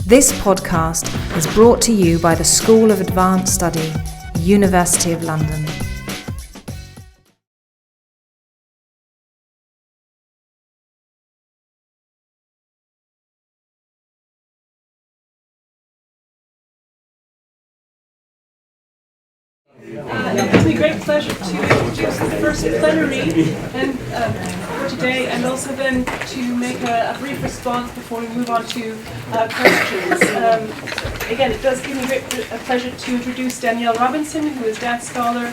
This podcast is brought to you by the School of Advanced Study, University of London. It gives me great pleasure to introduce the first plenary for today, and also then to make a brief response before we move on to questions. Again, it does give me great pleasure to introduce Danielle Robinson, who is a dance scholar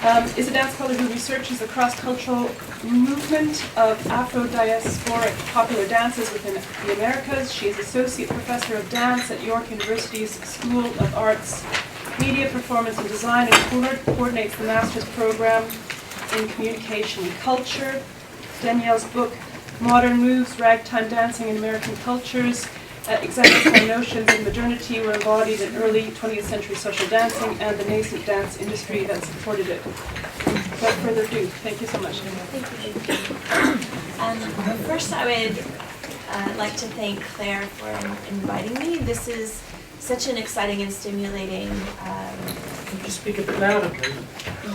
who researches the cross-cultural movement of Afro-diasporic popular dances within the Americas. She is Associate Professor of Dance at York University's School of Arts, Media, Performance and Design, and coordinates the master's program in Communication and Culture. Danielle's book, Modern Moves, Ragtime Dancing in American Cultures, examines how notions of modernity were embodied in early 20th century social dancing and the nascent dance industry that supported it. Without further ado, thank you so much. Thank you. First, I would like to thank Claire for inviting me. This is such an exciting and stimulating. Could you speak a bit louder, please?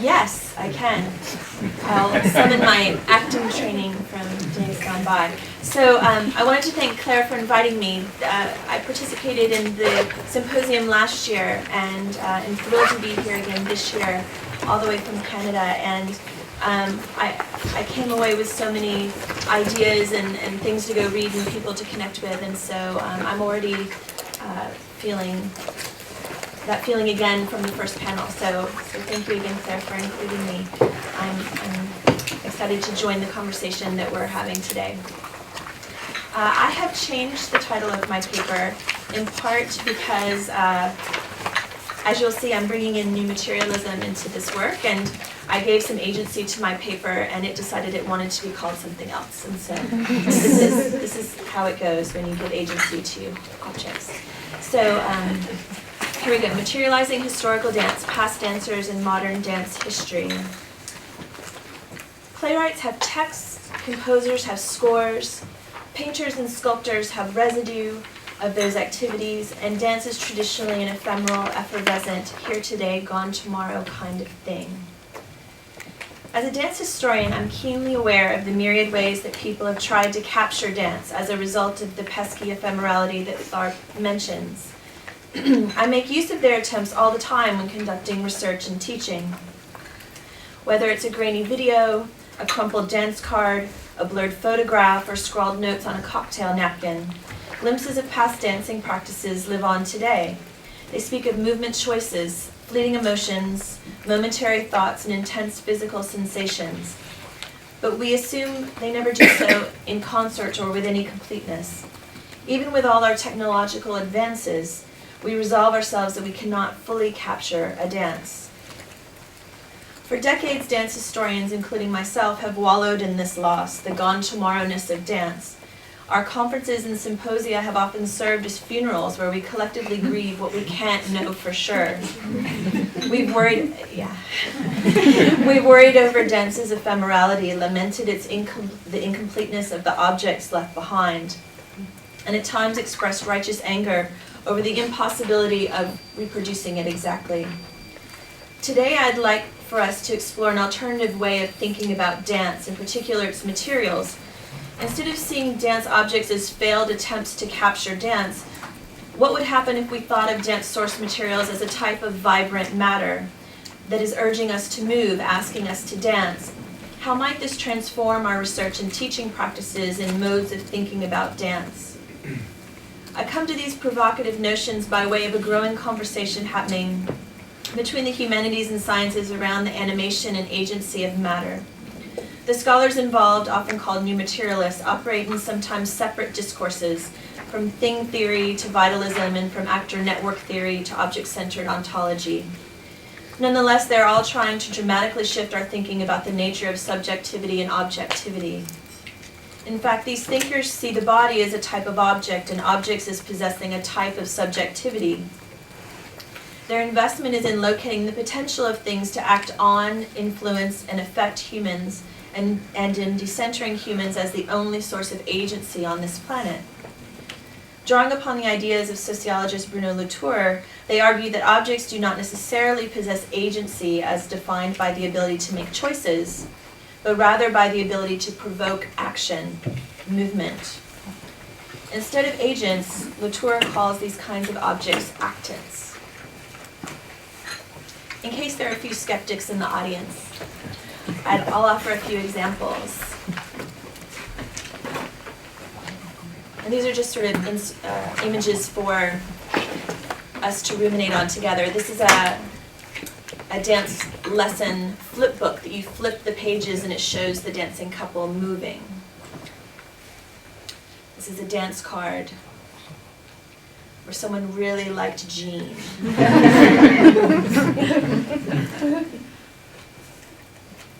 Yes, I can. I'll summon my acting training from days gone by. So I wanted to thank Claire for inviting me. I participated in the symposium last year, and I'm thrilled to be here again this year, all the way from Canada. And I came away with so many ideas and things to go read and people to connect with, and so I'm already feeling that feeling again from the first panel. So thank you again, Claire, for including me. I'm excited to join the conversation that we're having today. I have changed the title of my paper in part because, as you'll see, I'm bringing in new materialism into this work, and I gave some agency to my paper, and it decided it wanted to be called something else. And so this is how it goes when you give agency to objects. So here we go. Materializing historical dance, past dancers in modern dance history. Playwrights have texts, composers have scores, painters and sculptors have residue of those activities, and dance is traditionally an ephemeral, effervescent, here today, gone tomorrow kind of thing. As a dance historian, I'm keenly aware of the myriad ways that people have tried to capture dance as a result of the pesky ephemerality that Tharp mentions. I make use of their attempts all the time when conducting research and teaching. Whether it's a grainy video, a crumpled dance card, a blurred photograph, or scrawled notes on a cocktail napkin, glimpses of past dancing practices live on today. They speak of movement choices, fleeting emotions, momentary thoughts, and intense physical sensations. But we assume they never do so in concert or with any completeness. Even with all our technological advances, we resolve ourselves that we cannot fully capture a dance. For decades, dance historians, including myself, have wallowed in this loss, the gone tomorrow-ness of dance. Our conferences and symposia have often served as funerals where we collectively grieve what we can't know for sure. We've worried over dance's ephemerality, lamented the incompleteness of the objects left behind, and at times expressed righteous anger over the impossibility of reproducing it exactly. Today, I'd like for us to explore an alternative way of thinking about dance, in particular its materials. Instead of seeing dance objects as failed attempts to capture dance, what would happen if we thought of dance source materials as a type of vibrant matter that is urging us to move, asking us to dance? How might this transform our research and teaching practices and modes of thinking about dance? I come to these provocative notions by way of a growing conversation happening between the humanities and sciences around the animation and agency of matter. The scholars involved, often called new materialists, operate in sometimes separate discourses, from thing theory to vitalism and from actor network theory to object-centered ontology. Nonetheless, they're all trying to dramatically shift our thinking about the nature of subjectivity and objectivity. In fact, these thinkers see the body as a type of object and objects as possessing a type of subjectivity. Their investment is in locating the potential of things to act on, influence, and affect humans, and in decentering humans as the only source of agency on this planet. Drawing upon the ideas of sociologist Bruno Latour, they argue that objects do not necessarily possess agency as defined by the ability to make choices, but rather by the ability to provoke action, movement. Instead of agents, Latour calls these kinds of objects actants. In case there are a few skeptics in the audience, I'll offer a few examples. And these are just sort of images for us to ruminate on together. This is a dance lesson flip book that you flip the pages and it shows the dancing couple moving. This is a dance card where someone really liked Jean.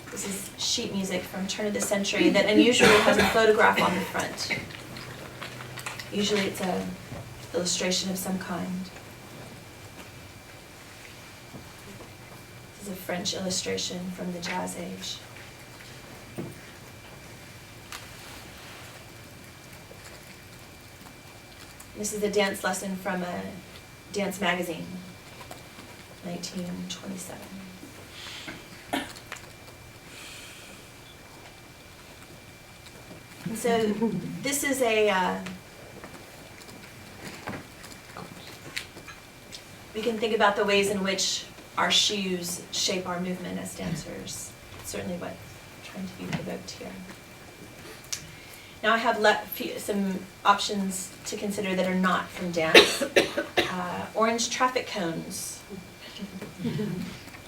This is sheet music from turn of the century that unusually has a photograph on the front. Usually it's an illustration of some kind. This is a French illustration from the Jazz Age. This is a dance lesson from a dance magazine, 1927. And so this is we can think about the ways in which our shoes shape our movement as dancers. It's certainly what I'm trying to be provoked here. Now I have some options to consider that are not from dance. Orange traffic cones.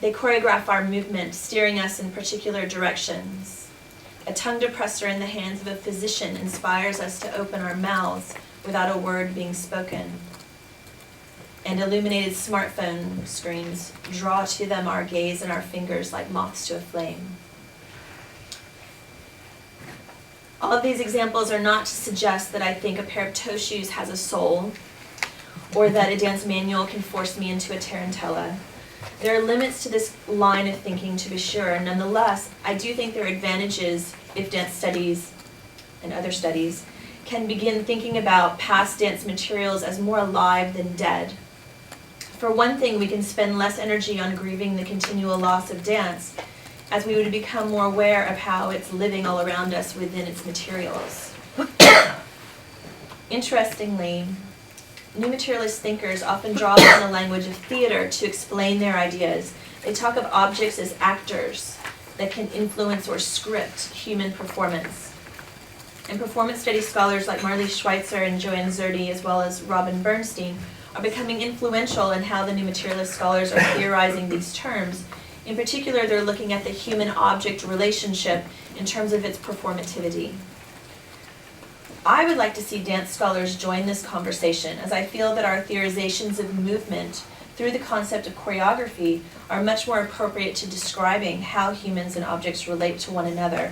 They choreograph our movement, steering us in particular directions. A tongue depressor in the hands of a physician inspires us to open our mouths without a word being spoken. And illuminated smartphone screens draw to them our gaze and our fingers like moths to a flame. All of these examples are not to suggest that I think a pair of toe shoes has a soul, or that a dance manual can force me into a tarantella. There are limits to this line of thinking, to be sure. Nonetheless, I do think there are advantages if dance studies and other studies can begin thinking about past dance materials as more alive than dead. For one thing, we can spend less energy on grieving the continual loss of dance, as we would become more aware of how it's living all around us within its materials. Interestingly, new materialist thinkers often draw upon the language of theater to explain their ideas. They talk of objects as actors that can influence or script human performance. And performance studies scholars like Marley Schweitzer and Joanne Zerdy, as well as Robin Bernstein, are becoming influential in how the new materialist scholars are theorizing these terms. In particular, they're looking at the human-object relationship in terms of its performativity. I would like to see dance scholars join this conversation, as I feel that our theorizations of movement through the concept of choreography are much more appropriate to describing how humans and objects relate to one another.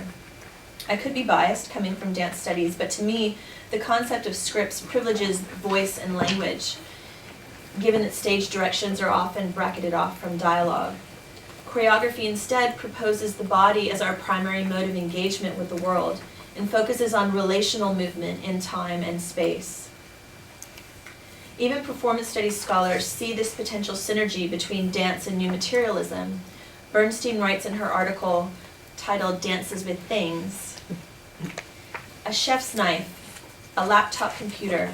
I could be biased coming from dance studies, but to me, the concept of scripts privileges voice and language, given that stage directions are often bracketed off from dialogue. Choreography instead proposes the body as our primary mode of engagement with the world and focuses on relational movement in time and space. Even performance studies scholars see this potential synergy between dance and new materialism. Bernstein writes in her article titled "Dances with Things," a chef's knife, a laptop computer,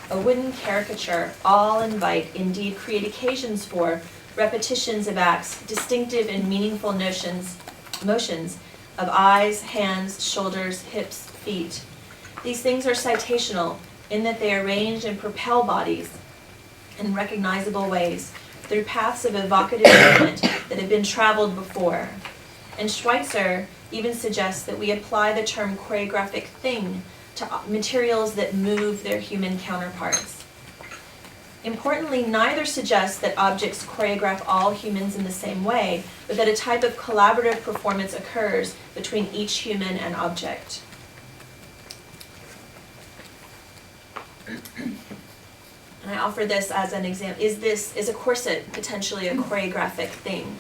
a wooden caricature all invite, indeed create occasions for, repetitions of acts, distinctive and meaningful motions of eyes, hands, shoulders, hips, feet. These things are citational in that they arrange and propel bodies in recognizable ways through paths of evocative movement that have been traveled before. And Schweitzer even suggests that we apply the term choreographic thing to materials that move their human counterparts. Importantly, neither suggests that objects choreograph all humans in the same way, but that a type of collaborative performance occurs between each human and object. And I offer this as an example. Is a corset potentially a choreographic thing?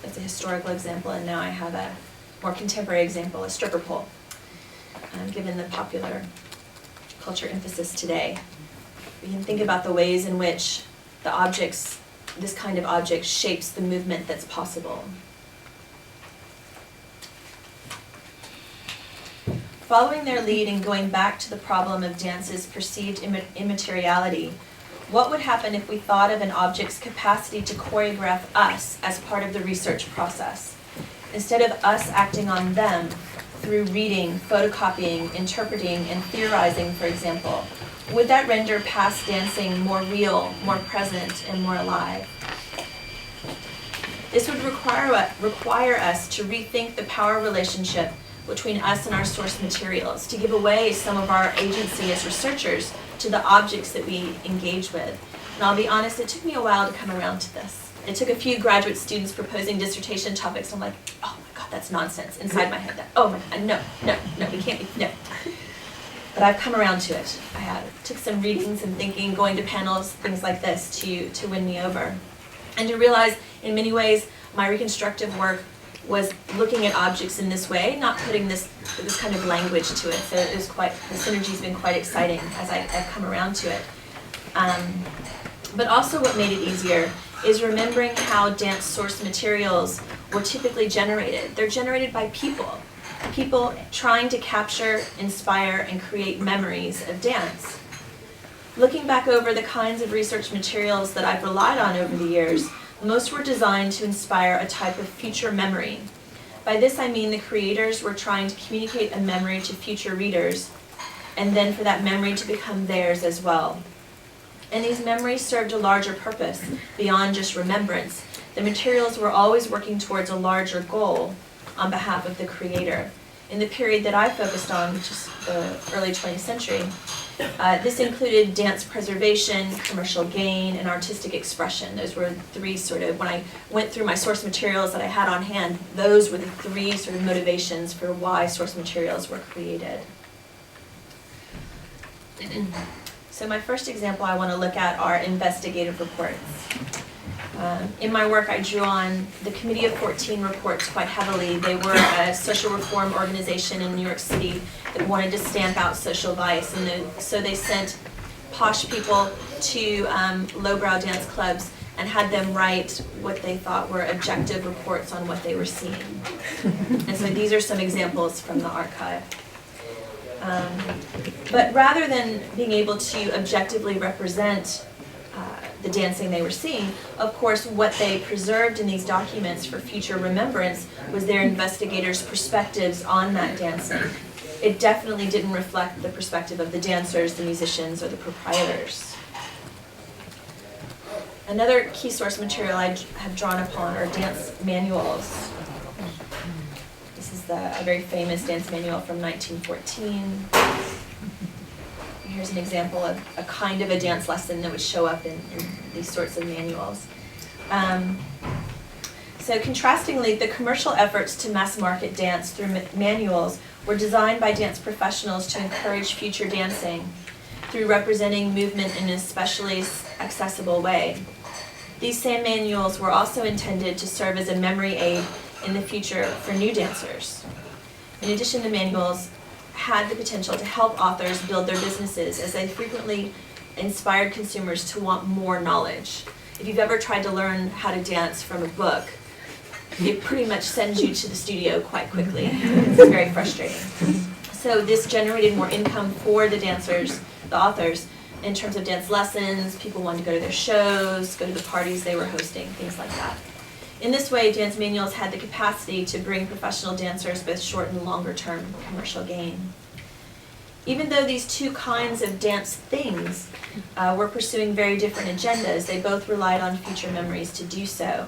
That's a historical example, and now I have a more contemporary example, a stripper pole, given the popular culture emphasis today. We can think about the ways in which this kind of object shapes the movement that's possible. Following their lead and going back to the problem of dance's perceived immateriality, what would happen if we thought of an object's capacity to choreograph us as part of the research process, instead of us acting on them through reading, photocopying, interpreting, and theorizing, for example? Would that render past dancing more real, more present, and more alive? This would require us to rethink the power relationship between us and our source materials, to give away some of our agency as researchers to the objects that we engage with. And I'll be honest, it took me a while to come around to this. It took a few graduate students proposing dissertation topics. I'm like, oh my God, that's nonsense. Inside my head, oh my God, no, we can't be, no. But I've come around to it. I have. It took some reading, some thinking, going to panels, things like this to win me over. And to realize, in many ways, my reconstructive work was looking at objects in this way, not putting this kind of language to it. So it was the synergy's been quite exciting as I've come around to it. But also what made it easier is remembering how dance source materials were typically generated. They're generated by people trying to capture, inspire, and create memories of dance. Looking back over the kinds of research materials that I've relied on over the years, most were designed to inspire a type of future memory. By this I mean the creators were trying to communicate a memory to future readers, and then for that memory to become theirs as well. And these memories served a larger purpose, beyond just remembrance. The materials were always working towards a larger goal on behalf of the creator. In the period that I focused on, which is the early 20th century, this included dance preservation, commercial gain, and artistic expression. Those were three when I went through my source materials that I had on hand, those were the three sort of motivations for why source materials were created. So my first example I want to look at are investigative reports. In my work, I drew on the Committee of 14 reports quite heavily. They were a social reform organization in New York City that wanted to stamp out social bias, and so they sent posh people to lowbrow dance clubs and had them write what they thought were objective reports on what they were seeing. And so these are some examples from the archive. But rather than being able to objectively represent the dancing they were seeing, of course, what they preserved in these documents for future remembrance was their investigators' perspectives on that dancing. It definitely didn't reflect the perspective of the dancers, the musicians, or the proprietors. Another key source material I have drawn upon are dance manuals. This is a very famous dance manual from 1914. Here's an example of a kind of a dance lesson that would show up in these sorts of manuals. So contrastingly, the commercial efforts to mass market dance through manuals were designed by dance professionals to encourage future dancing through representing movement in an especially accessible way. These same manuals were also intended to serve as a memory aid in the future for new dancers. In addition, the manuals had the potential to help authors build their businesses, as they frequently inspired consumers to want more knowledge. If you've ever tried to learn how to dance from a book, it pretty much sends you to the studio quite quickly. It's very frustrating. So this generated more income for the dancers, the authors, in terms of dance lessons. People wanted to go to their shows, go to the parties they were hosting, things like that. In this way, dance manuals had the capacity to bring professional dancers both short and longer term commercial gain. Even though these two kinds of dance things were pursuing very different agendas, they both relied on future memories to do so.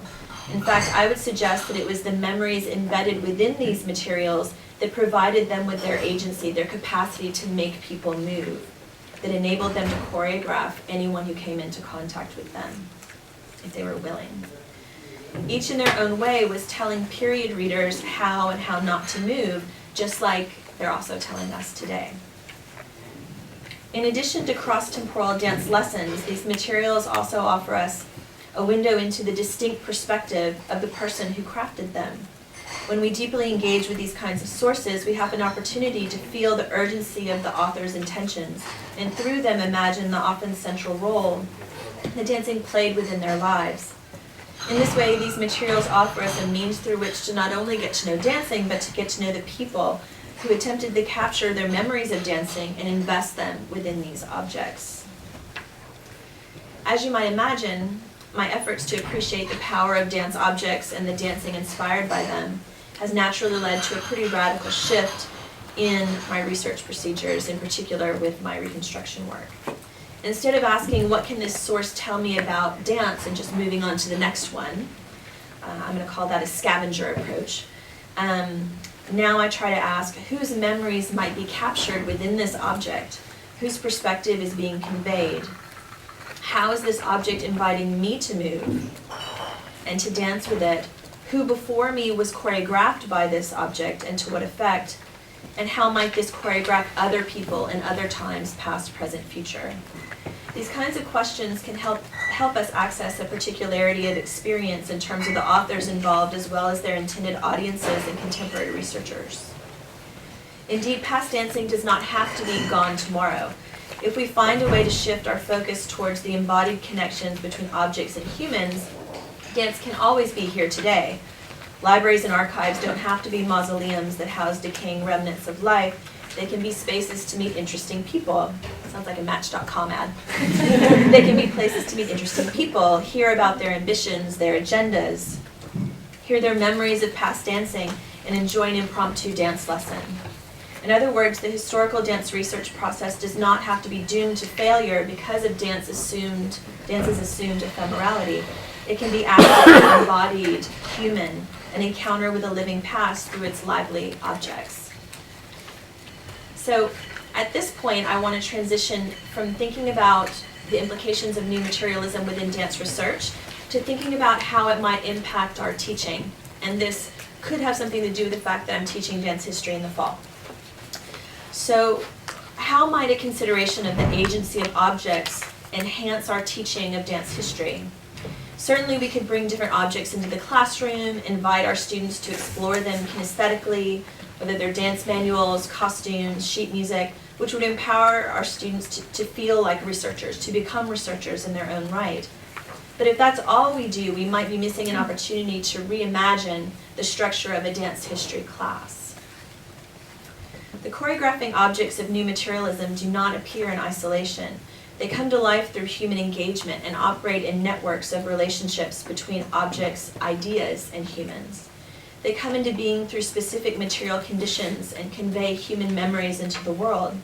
In fact, I would suggest that it was the memories embedded within these materials that provided them with their agency, their capacity to make people move, that enabled them to choreograph anyone who came into contact with them, if they were willing. Each in their own way was telling period readers how and how not to move, just like they're also telling us today. In addition to cross-temporal dance lessons, these materials also offer us a window into the distinct perspective of the person who crafted them. When we deeply engage with these kinds of sources, we have an opportunity to feel the urgency of the author's intentions, and through them imagine the often central role that dancing played within their lives. In this way, these materials offer us a means through which to not only get to know dancing, but to get to know the people who attempted to capture their memories of dancing and invest them within these objects. As you might imagine, my efforts to appreciate the power of dance objects and the dancing inspired by them has naturally led to a pretty radical shift in my research procedures, in particular with my reconstruction work. Instead of asking, what can this source tell me about dance, and just moving on to the next one, I'm going to call that a scavenger approach. Now I try to ask, whose memories might be captured within this object? Whose perspective is being conveyed? How is this object inviting me to move and to dance with it? Who before me was choreographed by this object, and to what effect? And how might this choreograph other people in other times, past, present, future? These kinds of questions can help us access a particularity of experience in terms of the authors involved, as well as their intended audiences and contemporary researchers. Indeed, past dancing does not have to be gone tomorrow. If we find a way to shift our focus towards the embodied connections between objects and humans, dance can always be here today. Libraries and archives don't have to be mausoleums that house decaying remnants of life. They can be spaces to meet interesting people. Sounds like a Match.com ad. They can be places to meet interesting people, hear about their ambitions, their agendas, hear their memories of past dancing, and enjoy an impromptu dance lesson. In other words, the historical dance research process does not have to be doomed to failure because of dance's assumed ephemerality. It can be active, embodied, human, an encounter with a living past through its lively objects. So at this point, I want to transition from thinking about the implications of new materialism within dance research to thinking about how it might impact our teaching. And this could have something to do with the fact that I'm teaching dance history in the fall. So how might a consideration of the agency of objects enhance our teaching of dance history? Certainly we could bring different objects into the classroom, invite our students to explore them kinesthetically, whether they're dance manuals, costumes, sheet music, which would empower our students to feel like researchers, to become researchers in their own right. But if that's all we do, we might be missing an opportunity to reimagine the structure of a dance history class. The choreographing objects of new materialism do not appear in isolation. They come to life through human engagement and operate in networks of relationships between objects, ideas, and humans. They come into being through specific material conditions and convey human memories into the world.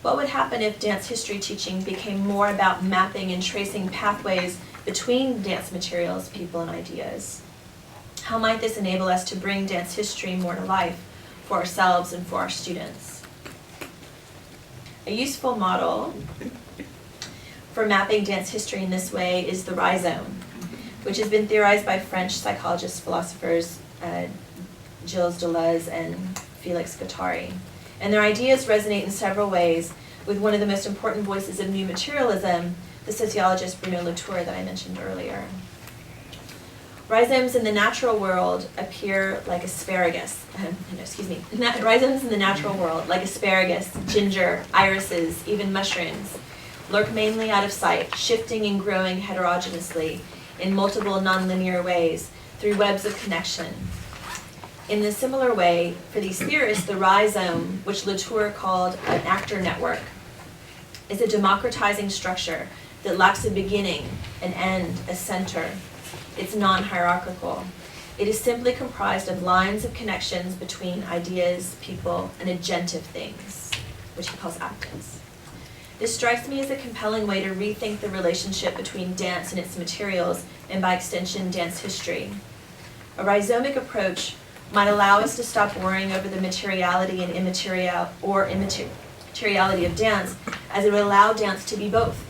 What would happen if dance history teaching became more about mapping and tracing pathways between dance materials, people, and ideas? How might this enable us to bring dance history more to life for ourselves and for our students? A useful model for mapping dance history in this way is the rhizome, which has been theorized by French psychologists, philosophers, Gilles Deleuze and Felix Guattari. And their ideas resonate in several ways with one of the most important voices of new materialism, the sociologist Bruno Latour that I mentioned earlier. Rhizomes in the natural world appear like asparagus. Rhizomes in the natural world, like asparagus, ginger, irises, even mushrooms, lurk mainly out of sight, shifting and growing heterogeneously in multiple nonlinear ways through webs of connection. In a similar way, for these theorists, the rhizome, which Latour called an actor network, is a democratizing structure that lacks a beginning, an end, a center. It's non-hierarchical. It is simply comprised of lines of connections between ideas, people, and agentive things, which he calls actants. This strikes me as a compelling way to rethink the relationship between dance and its materials, and by extension, dance history. A rhizomic approach might allow us to stop worrying over the materiality and immateriality of dance, as it would allow dance to be both.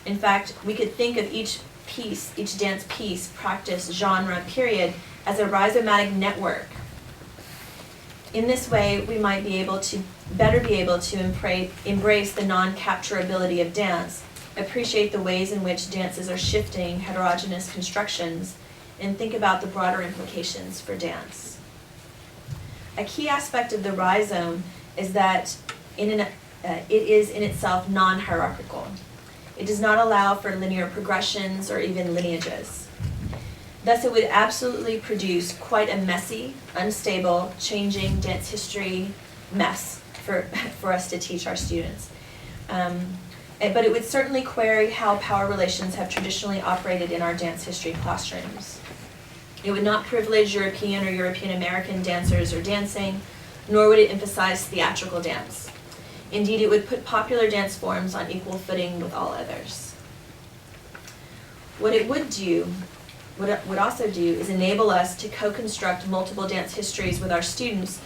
In fact, we could think of each piece, each dance piece, practice, genre, period, as a rhizomatic network. In this way, we might better be able to embrace the non-capturability of dance, appreciate the ways in which dances are shifting heterogeneous constructions, and think about the broader implications for dance. A key aspect of the rhizome is that it is in itself non-hierarchical. It does not allow for linear progressions or even lineages. Thus, it would absolutely produce quite a messy, unstable, changing dance history mess for us to teach our students. But it would certainly query how power relations have traditionally operated in our dance history classrooms. It would not privilege European or European American dancers or dancing, nor would it emphasize theatrical dance. Indeed, it would put popular dance forms on equal footing with all others. What it would also do is enable us to co-construct multiple dance histories with our students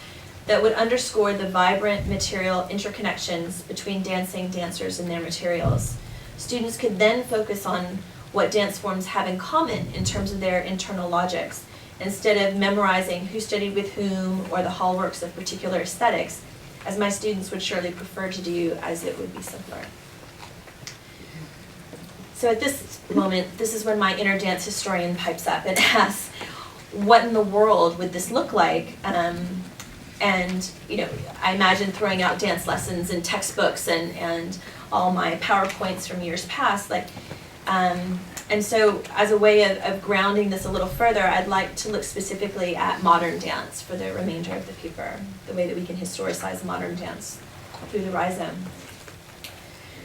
that would underscore the vibrant material interconnections between dancing dancers and their materials. Students could then focus on what dance forms have in common in terms of their internal logics, instead of memorizing who studied with whom or the hallworks of particular aesthetics, as my students would surely prefer to do, as it would be simpler. So at this moment, this is when my inner dance historian pipes up and asks, what in the world would this look like? And I imagine throwing out dance lessons and textbooks and all my PowerPoints from years past. And so as a way of grounding this a little further, I'd like to look specifically at modern dance for the remainder of the paper, the way that we can historicize modern dance through the rhizome.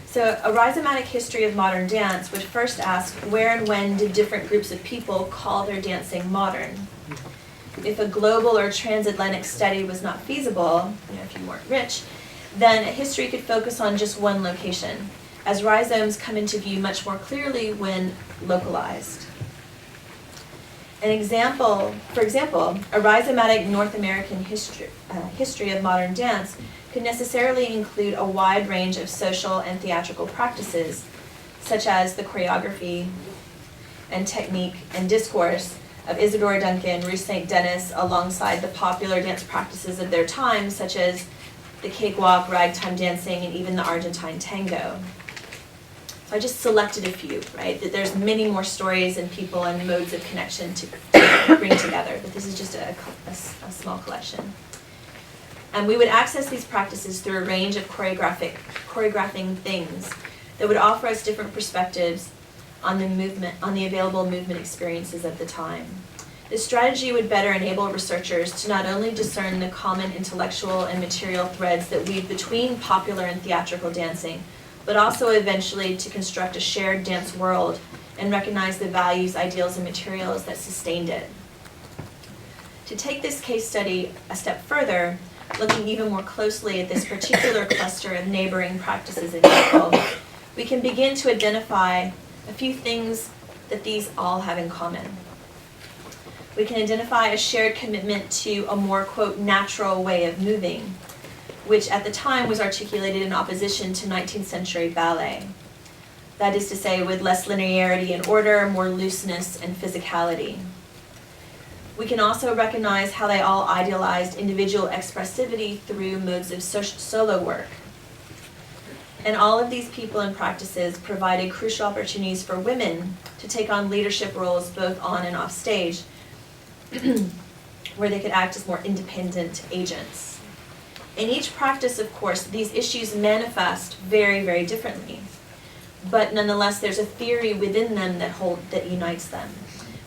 So a rhizomatic history of modern dance would first ask, where and when did different groups of people call their dancing modern? If a global or transatlantic study was not feasible, if you weren't rich, then a history could focus on just one location, as rhizomes come into view much more clearly when localized. For example, a rhizomatic North American history of modern dance could necessarily include a wide range of social and theatrical practices, such as the choreography and technique and discourse of Isadora Duncan, Ruth St. Denis, alongside the popular dance practices of their time, such as the cakewalk, ragtime dancing, and even the Argentine tango. So I just selected a few, right? That there's many more stories and people and modes of connection to bring together, but this is just a small collection. And we would access these practices through a range of choreographing things that would offer us different perspectives on the available movement experiences of the time. This strategy would better enable researchers to not only discern the common intellectual and material threads that weave between popular and theatrical dancing, but also eventually to construct a shared dance world and recognize the values, ideals, and materials that sustained it. To take this case study a step further, looking even more closely at this particular cluster of neighboring practices and people, we can begin to identify a few things that these all have in common. We can identify a shared commitment to a more, quote, natural way of moving, which at the time was articulated in opposition to 19th century ballet. That is to say, with less linearity and order, more looseness and physicality. We can also recognize how they all idealized individual expressivity through modes of solo work. And all of these people and practices provided crucial opportunities for women to take on leadership roles both on and off stage, where they could act as more independent agents. In each practice, of course, these issues manifest very, very differently. But nonetheless, there's a theory within them that unites them.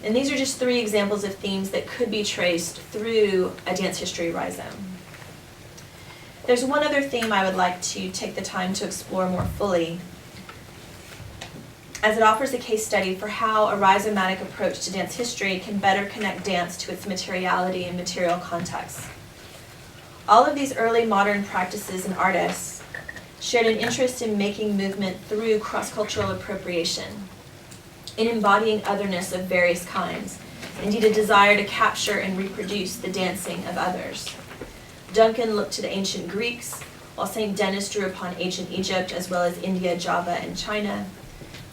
And these are just 3 examples of themes that could be traced through a dance history rhizome. There's one other theme I would like to take the time to explore more fully, as it offers a case study for how a rhizomatic approach to dance history can better connect dance to its materiality and material context. All of these early modern practices and artists shared an interest in making movement through cross-cultural appropriation, in embodying otherness of various kinds, indeed a desire to capture and reproduce the dancing of others. Duncan looked to the ancient Greeks, while St. Denis drew upon ancient Egypt as well as India, Java, and China.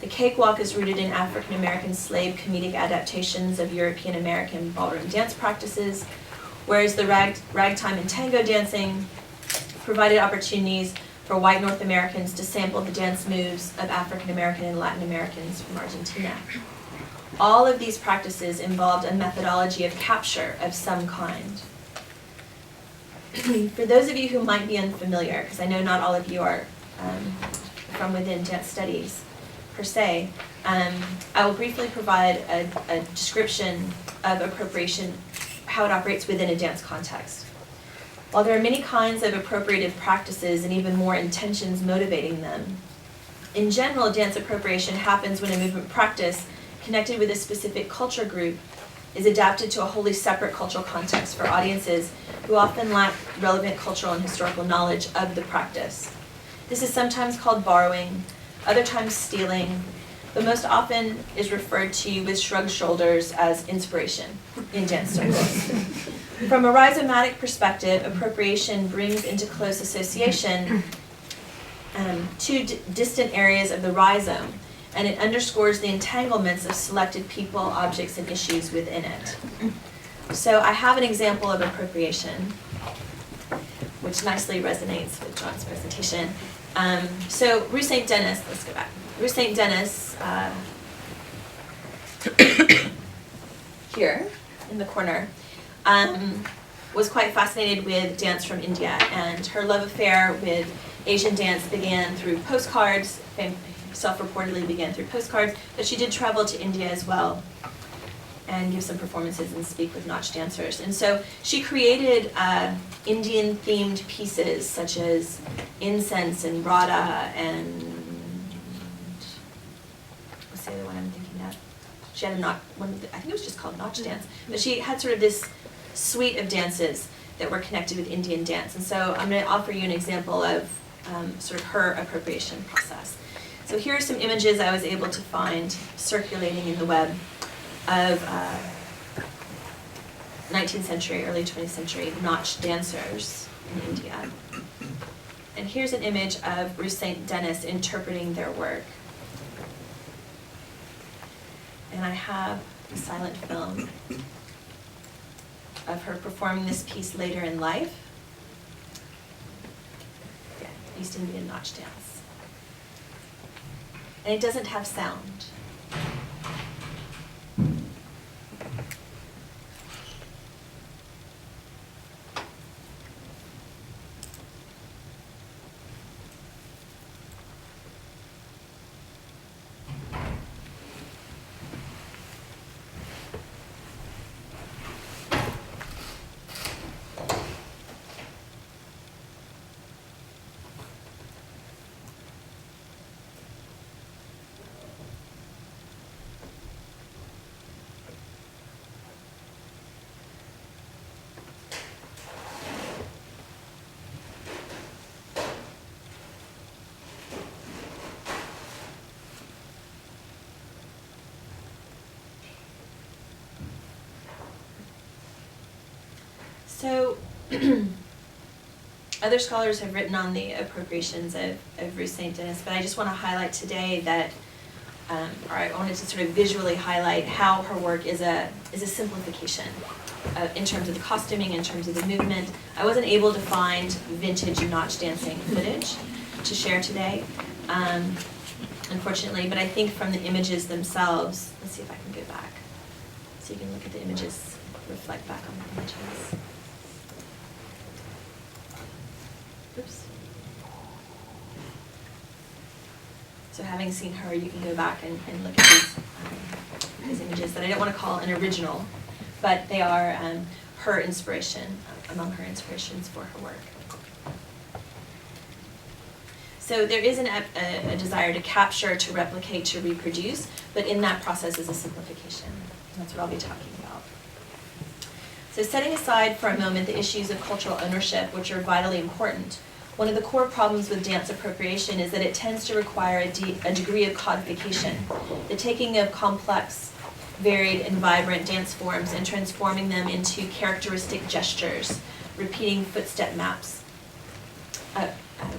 The cakewalk is rooted in African American slave comedic adaptations of European American ballroom dance practices, whereas the ragtime and tango dancing provided opportunities for white North Americans to sample the dance moves of African American and Latin Americans from Argentina. All of these practices involved a methodology of capture of some kind. For those of you who might be unfamiliar, because I know not all of you are from within dance studies per se, I will briefly provide a description of appropriation, how it operates within a dance context. While there are many kinds of appropriative practices and even more intentions motivating them, in general, dance appropriation happens when a movement practice connected with a specific culture group is adapted to a wholly separate cultural context for audiences who often lack relevant cultural and historical knowledge of the practice. This is sometimes called borrowing, other times stealing, but most often is referred to with shrugged shoulders as inspiration in dance circles. From a rhizomatic perspective, appropriation brings into close association two distant areas of the rhizome, and it underscores the entanglements of selected people, objects, and issues within it. So I have an example of appropriation, which nicely resonates with John's presentation. So Rue St. Denis, let's go back. Rue St. Denis, here in the corner, was quite fascinated with dance from India, and her love affair with Asian dance began through postcards, self-reportedly began through postcards, but she did travel to India as well and give some performances and speak with Nach dancers. And so she created Indian-themed pieces such as Incense and Radha and what's the other one I'm thinking of? She had I think it was just called Nach dance, but she had sort of this suite of dances that were connected with Indian dance. And so I'm going to offer you an example of sort of her appropriation process. So here are some images I was able to find circulating in the web of 19th century, early 20th century Nach dancers in India. And here's an image of Rue St. Denis interpreting their work. And I have a silent film of her performing this piece later in life. Yeah, East Indian Nach dance. And it doesn't have sound. So, other scholars have written on the appropriations of Rue St. Denis, but I just want to highlight today that, or I wanted to sort of visually highlight how her work is a simplification in terms of the costuming, in terms of the movement. I wasn't able to find vintage Nach dancing footage to share today, unfortunately, but I think from the images themselves, let's see if I can go back, so you can look at the images, reflect back on the images. Oops. So having seen her, you can go back and look at these images that I don't want to call an original, but they are her inspiration, among her inspirations for her work. So there is a desire to capture, to replicate, to reproduce, but in that process is a simplification. That's what I'll be talking about. So setting aside for a moment the issues of cultural ownership, which are vitally important, one of the core problems with dance appropriation is that it tends to require a degree of codification, the taking of complex, varied, and vibrant dance forms and transforming them into characteristic gestures, repeating footstep maps.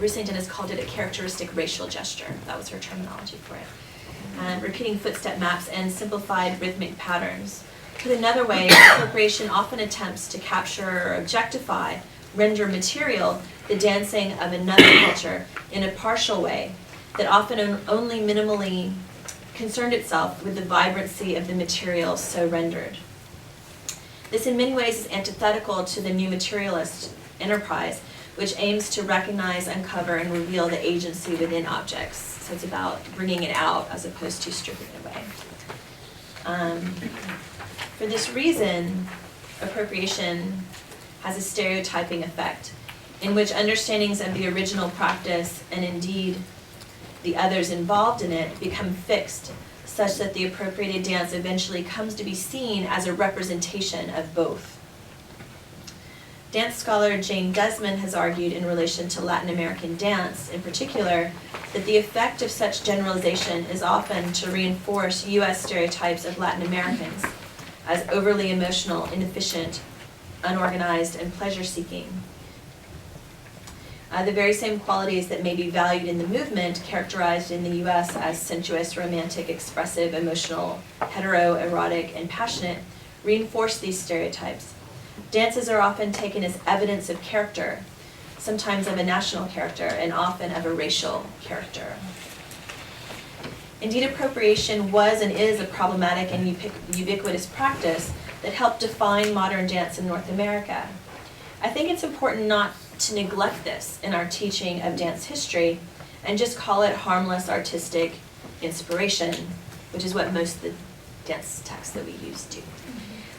Rue St. Denis called it a characteristic racial gesture. That was her terminology for it. Repeating footstep maps and simplified rhythmic patterns. Put another way, appropriation often attempts to capture or objectify, render material, the dancing of another culture in a partial way that often only minimally concerned itself with the vibrancy of the material so rendered. This in many ways is antithetical to the new materialist enterprise, which aims to recognize, uncover, and reveal the agency within objects. So it's about bringing it out as opposed to stripping it away. For this reason, appropriation has a stereotyping effect in which understandings of the original practice and indeed the others involved in it become fixed, such that the appropriated dance eventually comes to be seen as a representation of both. Dance scholar Jane Desmond has argued in relation to Latin American dance, in particular, that the effect of such generalization is often to reinforce U.S. stereotypes of Latin Americans as overly emotional, inefficient, unorganized, and pleasure-seeking. The very same qualities that may be valued in the movement, characterized in the U.S. as sensuous, romantic, expressive, emotional, hetero, erotic, and passionate, reinforce these stereotypes. Dances are often taken as evidence of character, sometimes of a national character, and often of a racial character. Indeed, appropriation was and is a problematic and ubiquitous practice that helped define modern dance in North America. I think it's important not to neglect this in our teaching of dance history and just call it harmless artistic inspiration, which is what most of the dance texts that we use do.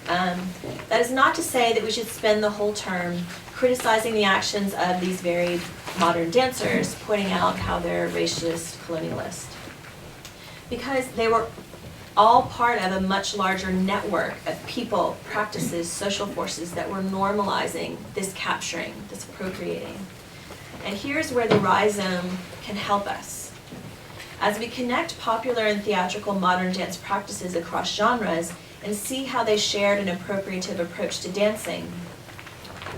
That is not to say that we should spend the whole term criticizing the actions of these varied modern dancers, pointing out how they're racist, colonialist, because they were all part of a much larger network of people, practices, social forces that were normalizing this capturing, this appropriating. And here's where the rhizome can help us. As we connect popular and theatrical modern dance practices across genres and see how they shared an appropriative approach to dancing,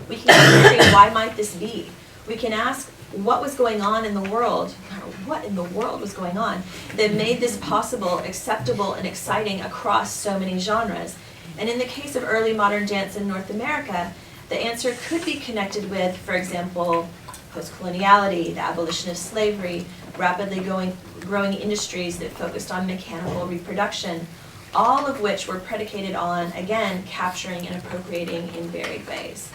we can query, why might this be? We can ask, what was going on in the world, or what in the world was going on that made this possible, acceptable, and exciting across so many genres? And in the case of early modern dance in North America, the answer could be connected with, for example, post-coloniality, the abolition of slavery, rapidly growing industries that focused on mechanical reproduction, all of which were predicated on, again, capturing and appropriating in varied ways.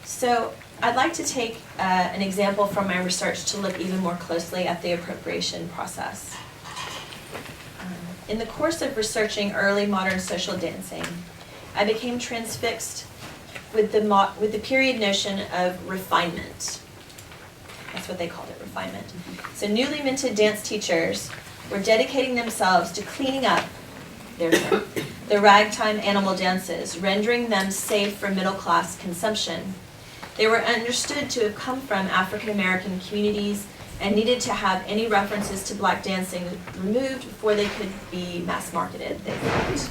So I'd like to take an example from my research to look even more closely at the appropriation process. In the course of researching early modern social dancing, I became transfixed with the period notion of refinement. That's what they called it, refinement. So newly minted dance teachers were dedicating themselves to cleaning up the ragtime animal dances, rendering them safe for middle-class consumption. They were understood to have come from African American communities and needed to have any references to black dancing removed before they could be mass marketed, they thought.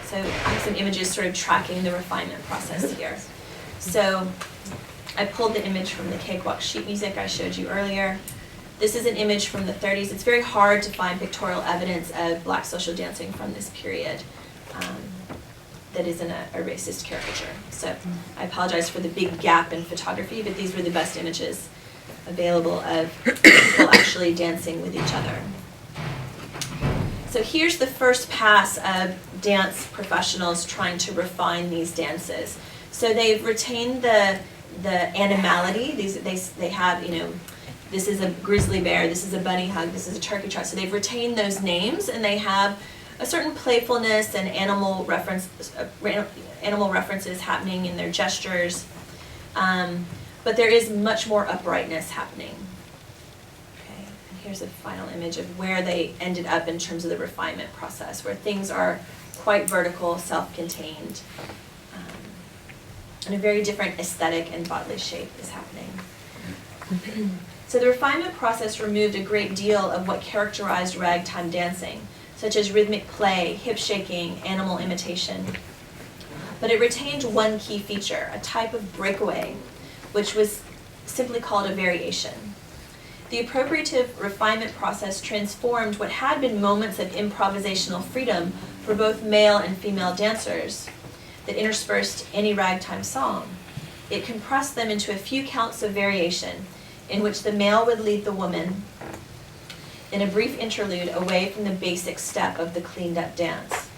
So I have some images sort of tracking the refinement process here. So I pulled the image from the cakewalk sheet music I showed you earlier. This is an image from the 30s. It's very hard to find pictorial evidence of black social dancing from this period that isn't a racist caricature. So I apologize for the big gap in photography, but these were the best images available of people actually dancing with each other. So here's the first pass of dance professionals trying to refine these dances. So they've retained the animality. They have, you know, this is a grizzly bear, this is a bunny hug, this is a turkey trot. So they've retained those names, and they have a certain playfulness and animal references happening in their gestures. But there is much more uprightness happening. Okay, and here's a final image of where they ended up in terms of the refinement process, where things are quite vertical, self-contained, and a very different aesthetic and bodily shape is happening. So the refinement process removed a great deal of what characterized ragtime dancing, such as rhythmic play, hip shaking, animal imitation. But it retained one key feature, a type of breakaway, which was simply called a variation. The appropriative refinement process transformed what had been moments of improvisational freedom for both male and female dancers that interspersed any ragtime song. It compressed them into a few counts of variation, in which the male would lead the woman in a brief interlude away from the basic step of the cleaned up dance.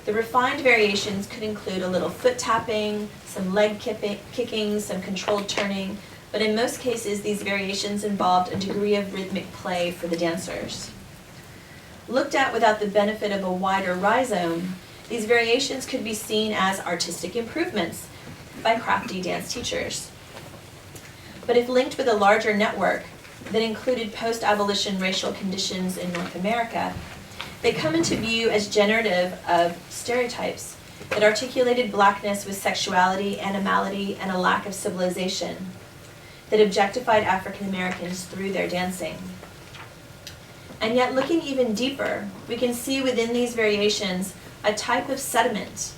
The refined variations could include a little foot tapping, some leg kicking, some controlled turning, but in most cases these variations involved a degree of rhythmic play for the dancers. Looked at without the benefit of a wider rhizome, these variations could be seen as artistic improvements by crafty dance teachers. But if linked with a larger network that included post-abolition racial conditions in North America, they come into view as generative of stereotypes that articulated blackness with sexuality, animality, and a lack of civilization, that objectified African Americans through their dancing. And yet, looking even deeper, we can see within these variations a type of sediment,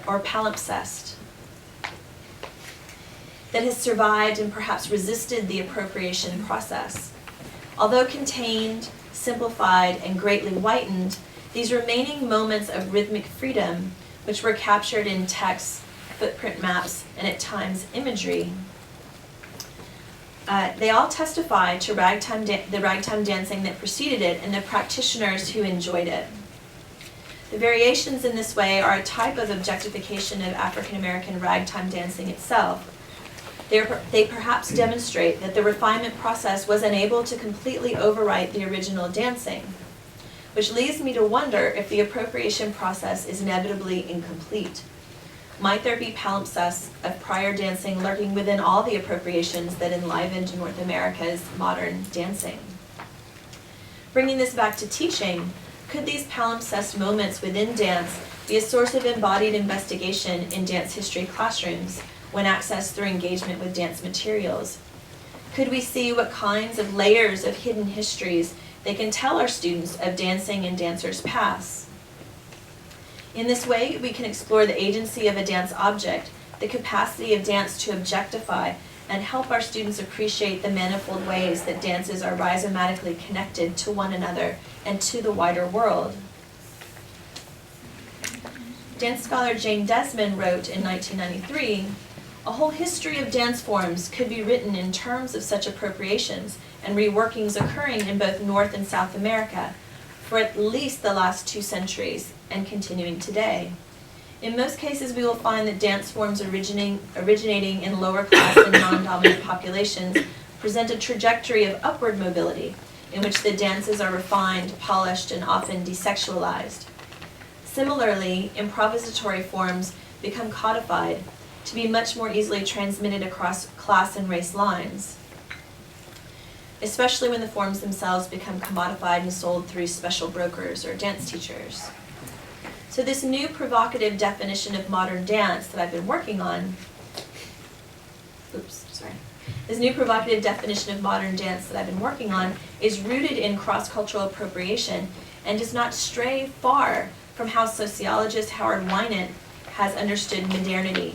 or palimpsest, that has survived and perhaps resisted the appropriation process. Although contained, simplified, and greatly whitened, these remaining moments of rhythmic freedom, which were captured in texts, footprint maps, and at times imagery, they all testify to the ragtime dancing that preceded it and the practitioners who enjoyed it. The variations in this way are a type of objectification of African American ragtime dancing itself. They perhaps demonstrate that the refinement process was unable to completely overwrite the original dancing, which leads me to wonder if the appropriation process is inevitably incomplete. Might there be palimpsests of prior dancing lurking within all the appropriations that enlivened North America's modern dancing? Bringing this back to teaching, could these palimpsest moments within dance be a source of embodied investigation in dance history classrooms when accessed through engagement with dance materials? Could we see what kinds of layers of hidden histories they can tell our students of dancing and dancers' past? In this way, we can explore the agency of a dance object, the capacity of dance to objectify, and help our students appreciate the manifold ways that dances are rhizomatically connected to one another and to the wider world. Dance scholar Jane Desmond wrote in 1993, "A whole history of dance forms could be written in terms of such appropriations and reworkings occurring in both North and South America for at least the last 2 centuries and continuing today. In most cases, we will find that dance forms originating in lower class and non-dominant populations present a trajectory of upward mobility in which the dances are refined, polished, and often desexualized. Similarly, improvisatory forms become codified to be much more easily transmitted across class and race lines, especially when the forms themselves become commodified and sold through special brokers or dance teachers. So this new provocative definition of modern dance that I've been working on, this new provocative definition of modern dance that I've been working on is rooted in cross-cultural appropriation and does not stray far from how sociologist Howard Wynant has understood modernity,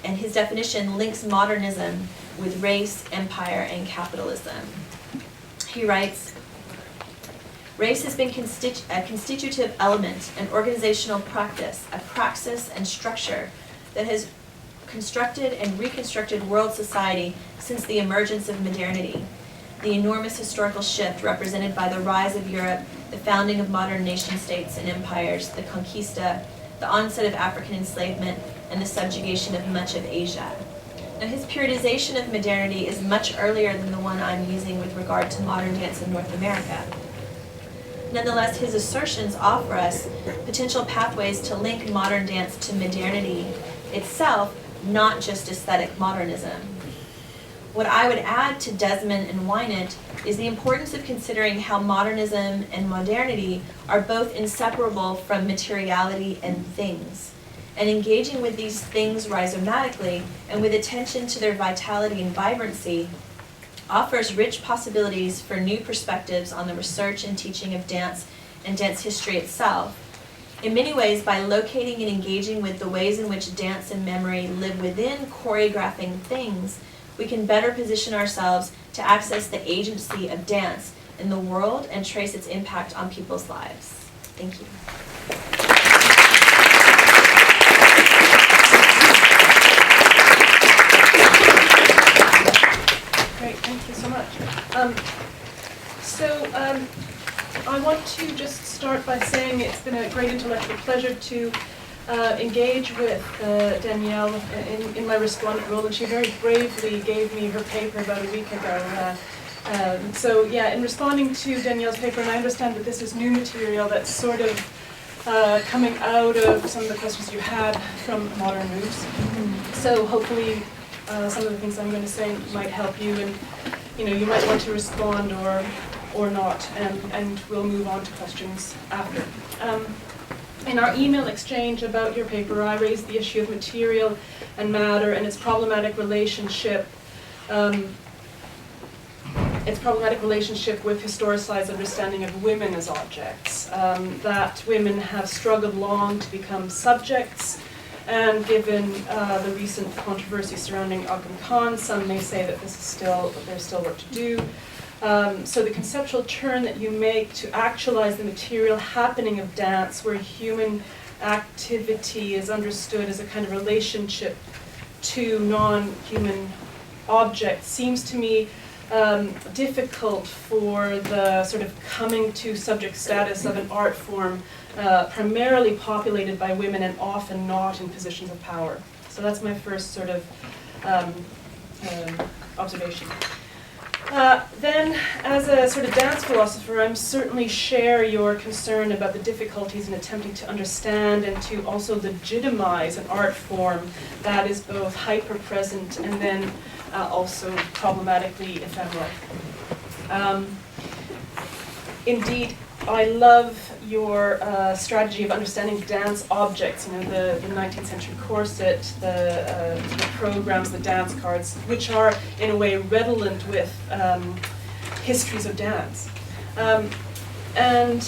and his definition links modernism with race, empire, and capitalism. He writes, "Race has been a constitutive element, an organizational practice, a praxis and structure that has constructed and reconstructed world society since the emergence of modernity, the enormous historical shift represented by the rise of Europe, the founding of modern nation-states and empires, the conquista, the onset of African enslavement, and the subjugation of much of Asia." Now, his periodization of modernity is much earlier than the one I'm using with regard to modern dance in North America. Nonetheless, his assertions offer us potential pathways to link modern dance to modernity itself, not just aesthetic modernism. What I would add to Desmond and Wynant is the importance of considering how modernism and modernity are both inseparable from materiality and things, and engaging with these things rhizomatically and with attention to their vitality and vibrancy offers rich possibilities for new perspectives on the research and teaching of dance and dance history itself. In many ways, by locating and engaging with the ways in which dance and memory live within choreographing things, we can better position ourselves to access the agency of dance in the world and trace its impact on people's lives. Thank you. Great, thank you so much. I want to just start by saying it's been a great intellectual pleasure to engage with Danielle in my respondent role, and she very bravely gave me her paper about a week ago. So yeah, in responding to Danielle's paper, and I understand that this is new material that's sort of coming out of some of the questions you had from Modern Moves. So hopefully some of the things I'm going to say might help you, and you might want to respond or not, and we'll move on to questions after. In our email exchange about your paper, I raised the issue of material and matter and its problematic relationship. Its problematic relationship with historicized understanding of women as objects. That women have struggled long to become subjects, and given the recent controversy surrounding Aga Khan, some may say that there's still work to do. So the conceptual turn that you make to actualize the material happening of dance, where human activity is understood as a kind of relationship to non-human objects, seems to me difficult for the sort of coming to subject status of an art form primarily populated by women and often not in positions of power. So that's my first sort of observation. Then, as a sort of dance philosopher, I certainly share your concern about the difficulties in attempting to understand and to also legitimize an art form that is both hyper-present and then also problematically ephemeral. Indeed, I love your strategy of understanding dance objects, the 19th century corset, the programs, the dance cards, which are in a way redolent with histories of dance. And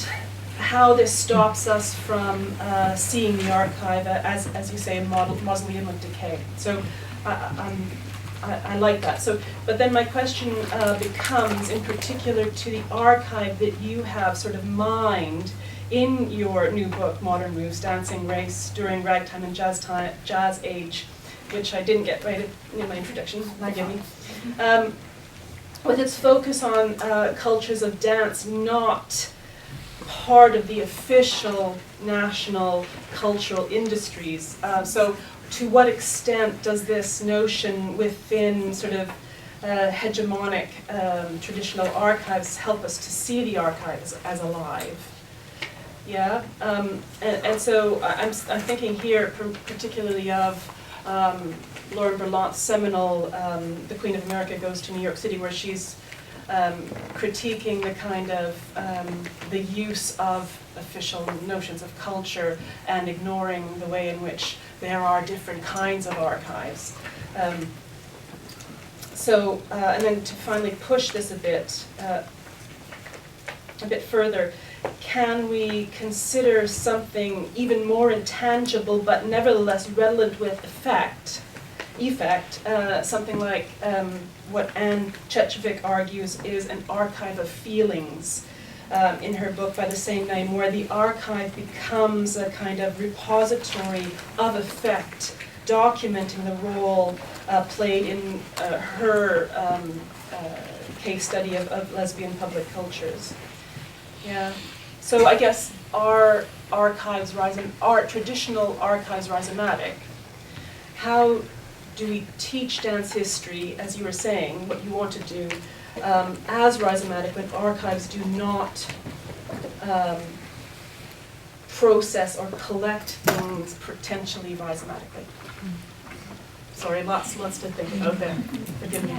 how this stops us from seeing the archive as you say, a mausoleum of decay. So I like that. So, but then my question becomes, in particular, to the archive that you have sort of mined in your new book, Modern Moves, Dancing Race During Ragtime and Jazz Age, which I didn't get right in my introduction, forgive me, with its focus on cultures of dance not part of the official national cultural industries. So to what extent does this notion within sort of hegemonic traditional archives help us to see the archives as alive? Yeah, and so I'm thinking here particularly of Lauren Berlant's seminal The Queen of America Goes to New York City, where she's critiquing the kind of the use of official notions of culture and ignoring the way in which there are different kinds of archives. And then to finally push this a bit further, can we consider something even more intangible but nevertheless redolent with effect, something like what Anne Chechevik argues is an archive of feelings in her book by the same name, where the archive becomes a kind of repository of effect, documenting the role played in her case study of lesbian public cultures. Yeah. So I guess our archives, our traditional archives, Rhizomatic, how do we teach dance history, as you were saying, what you want to do, as Rhizomatic when archives do not process or collect things potentially rhizomatically? Sorry, lots to think about there. Forgive me.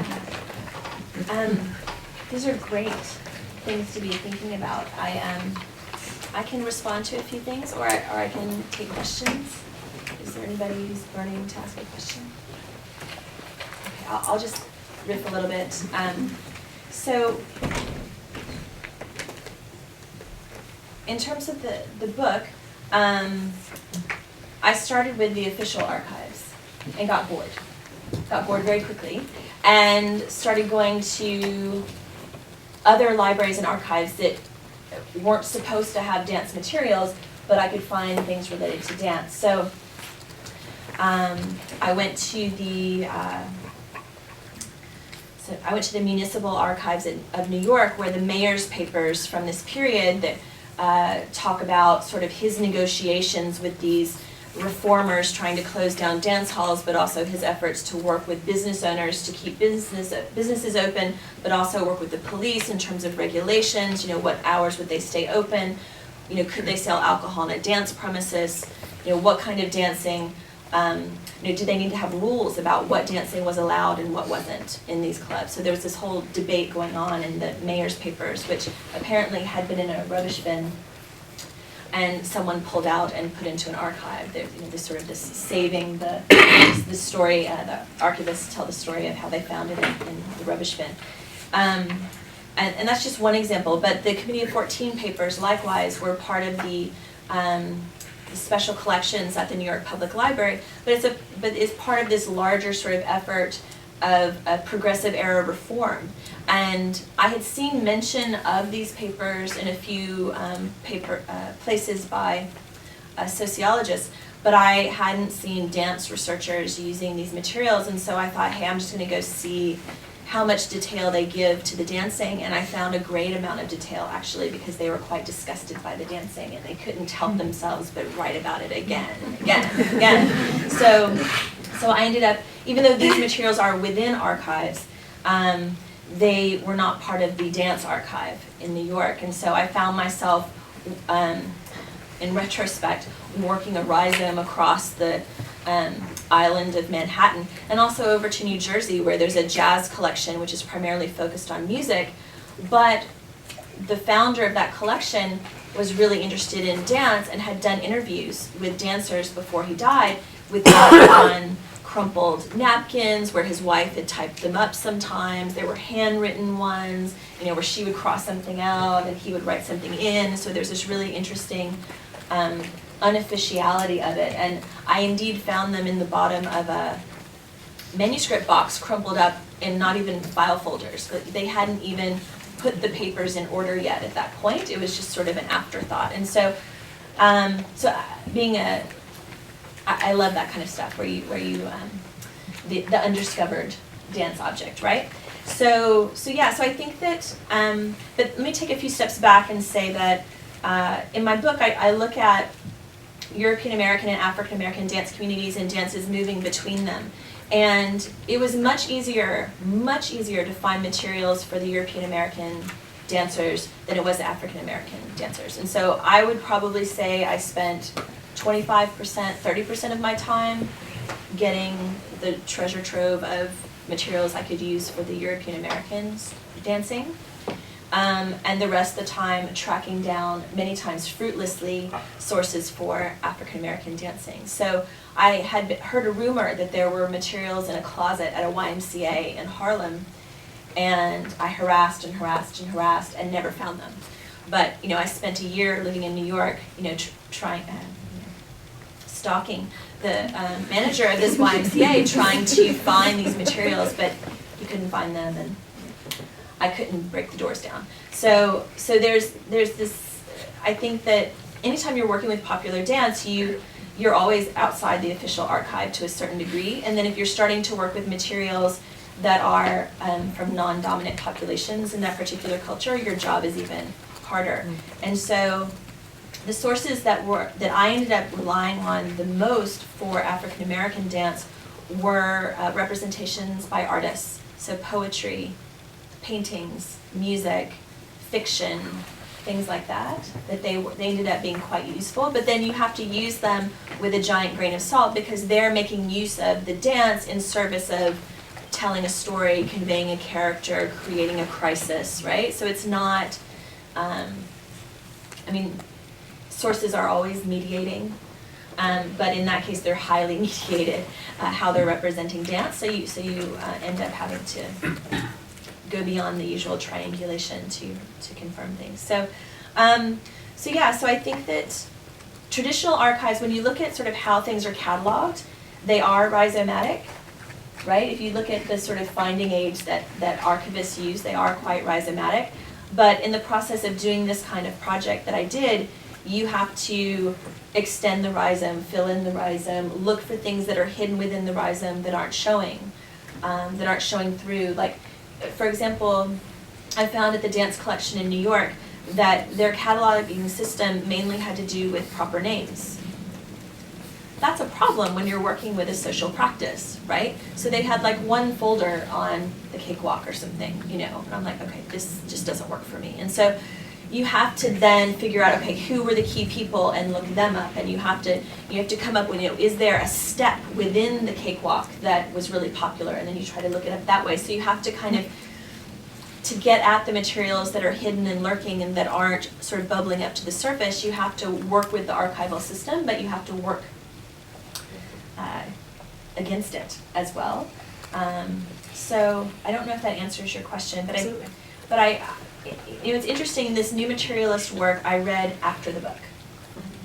These are great things to be thinking about. I can respond to a few things, or I can take questions. Is there anybody who's burning to ask a question? Okay, I'll just riff a little bit. So, in terms of the book, I started with the official archives and got bored. Got bored very quickly, and started going to other libraries and archives that weren't supposed to have dance materials, but I could find things related to dance. So I went to the so I went to the Municipal Archives of New York, where the mayor's papers from this period that talk about sort of his negotiations with these reformers trying to close down dance halls, but also his efforts to work with business owners to keep businesses open, but also work with the police in terms of regulations. What hours would they stay open? Could they sell alcohol on a dance premises? What kind of dancing? Do they need to have rules about what dancing was allowed and what wasn't in these clubs? So there was this whole debate going on in the mayor's papers, which apparently had been in a rubbish bin, and someone pulled out and put into an archive. There's sort of this saving the story. The archivists tell the story of how they found it in the rubbish bin. And that's just one example, but the Committee of 14 papers likewise were part of the special collections at the New York Public Library, but it's part of this larger sort of effort of progressive era reform. And I had seen mention of these papers in a few places by sociologists, but I hadn't seen dance researchers using these materials, and so I thought, hey, I'm just going to go see how much detail they give to the dancing, and I found a great amount of detail actually, because they were quite disgusted by the dancing and they couldn't help themselves but write about it again and again and again. So I ended up, even though these materials are within archives, they were not part of the dance archive in New York, and so I found myself, in retrospect, working a rhizome across the island of Manhattan, and also over to New Jersey, where there's a jazz collection which is primarily focused on music, but the founder of that collection was really interested in dance and had done interviews with dancers before he died, with on crumpled napkins where his wife had typed them up sometimes. There were handwritten ones, where she would cross something out and he would write something in. So there's this really interesting unofficiality of it. And I indeed found them in the bottom of a manuscript box, crumpled up in not even file folders. But they hadn't even put the papers in order yet at that point. It was just sort of an afterthought. And so, I love that kind of stuff where you the undiscovered dance object, right? So I think that, but let me take a few steps back and say that in my book I look at European American and African American dance communities and dances moving between them. And it was much easier to find materials for the European American dancers than it was the African American dancers. And so I would probably say I spent 25%, 30% of my time getting the treasure trove of materials I could use for the European Americans dancing. And the rest of the time tracking down, many times fruitlessly, sources for African American dancing. So I had heard a rumor that there were materials in a closet at a YMCA in Harlem, and I harassed and never found them. But I spent a year living in New York, stalking the manager of this YMCA, trying to find these materials, but he couldn't find them, and I couldn't break the doors down. So there's this, I think that anytime you're working with popular dance, you're always outside the official archive to a certain degree, and then if you're starting to work with materials that are from non-dominant populations in that particular culture, your job is even harder. And so the sources that I ended up relying on the most for African American dance were representations by artists, so poetry, paintings, music, fiction, things like that they ended up being quite useful. But then you have to use them with a giant grain of salt, because they're making use of the dance in service of telling a story, conveying a character, creating a crisis, right? So it's not, sources are always mediating, but in that case they're highly mediated, how they're representing dance. So you end up having to go beyond the usual triangulation to confirm things. So I think that traditional archives, when you look at sort of how things are cataloged, they are rhizomatic, right? If you look at the sort of finding aids that archivists use, they are quite rhizomatic. But in the process of doing this kind of project that I did, you have to extend the rhizome, fill in the rhizome, look for things that are hidden within the rhizome that aren't showing through. Like, for example, I found at the dance collection in New York that their cataloging system mainly had to do with proper names. That's a problem when you're working with a social practice, right? So they had like one folder on the cakewalk or something, you know, and I'm like, okay, this just doesn't work for me. And so you have to then figure out, okay, who were the key people and look them up, and you have to come up with, you know, is there a step within the cakewalk that was really popular, and then you try to look it up that way. So you have to kind of, to get at the materials that are hidden and lurking and that aren't sort of bubbling up to the surface, you have to work with the archival system, but you have to work against it as well. So I don't know if that answers your question, but I, you know, it's interesting, this new materialist work I read after the book,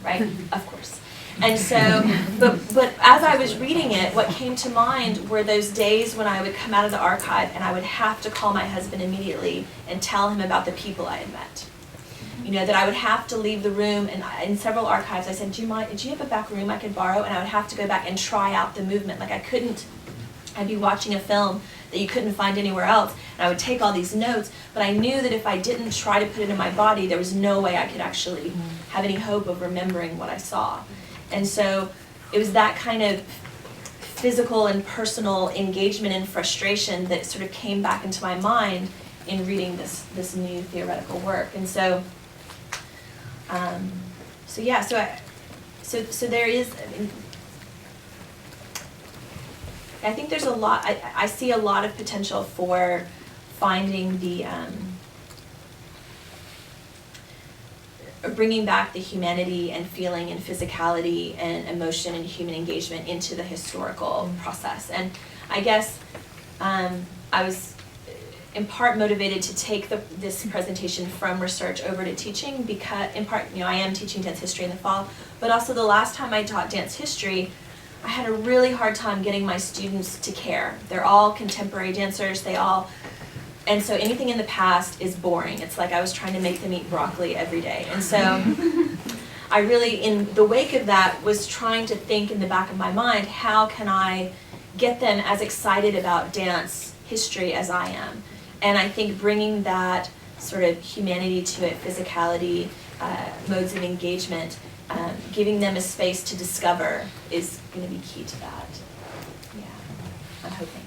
right? Of course. And so, but as I was reading it, what came to mind were those days when I would come out of the archive and I would have to call my husband immediately and tell him about the people I had met. You know, that I would have to leave the room, and in several archives I said, do you have a back room I could borrow? And I would have to go back and try out the movement. Like I'd be watching a film that you couldn't find anywhere else, and I would take all these notes, but I knew that if I didn't try to put it in my body, there was no way I could actually have any hope of remembering what I saw. And so it was that kind of physical and personal engagement and frustration that sort of came back into my mind in reading this new theoretical work. And so so there is, I think there's a lot, I see a lot of potential for finding the, bringing back the humanity and feeling and physicality and emotion and human engagement into the historical process. And I guess I was in part motivated to take this presentation from research over to teaching, because in part, you know, I am teaching dance history in the fall, but also the last time I taught dance history, I had a really hard time getting my students to care. They're all contemporary dancers, and so anything in the past is boring. It's like I was trying to make them eat broccoli every day. And so I really, in the wake of that, was trying to think in the back of my mind, how can I get them as excited about dance history as I am? And I think bringing that sort of humanity to it, physicality, modes of engagement, giving them a space to discover is going to be key to that. Yeah, I'm hoping.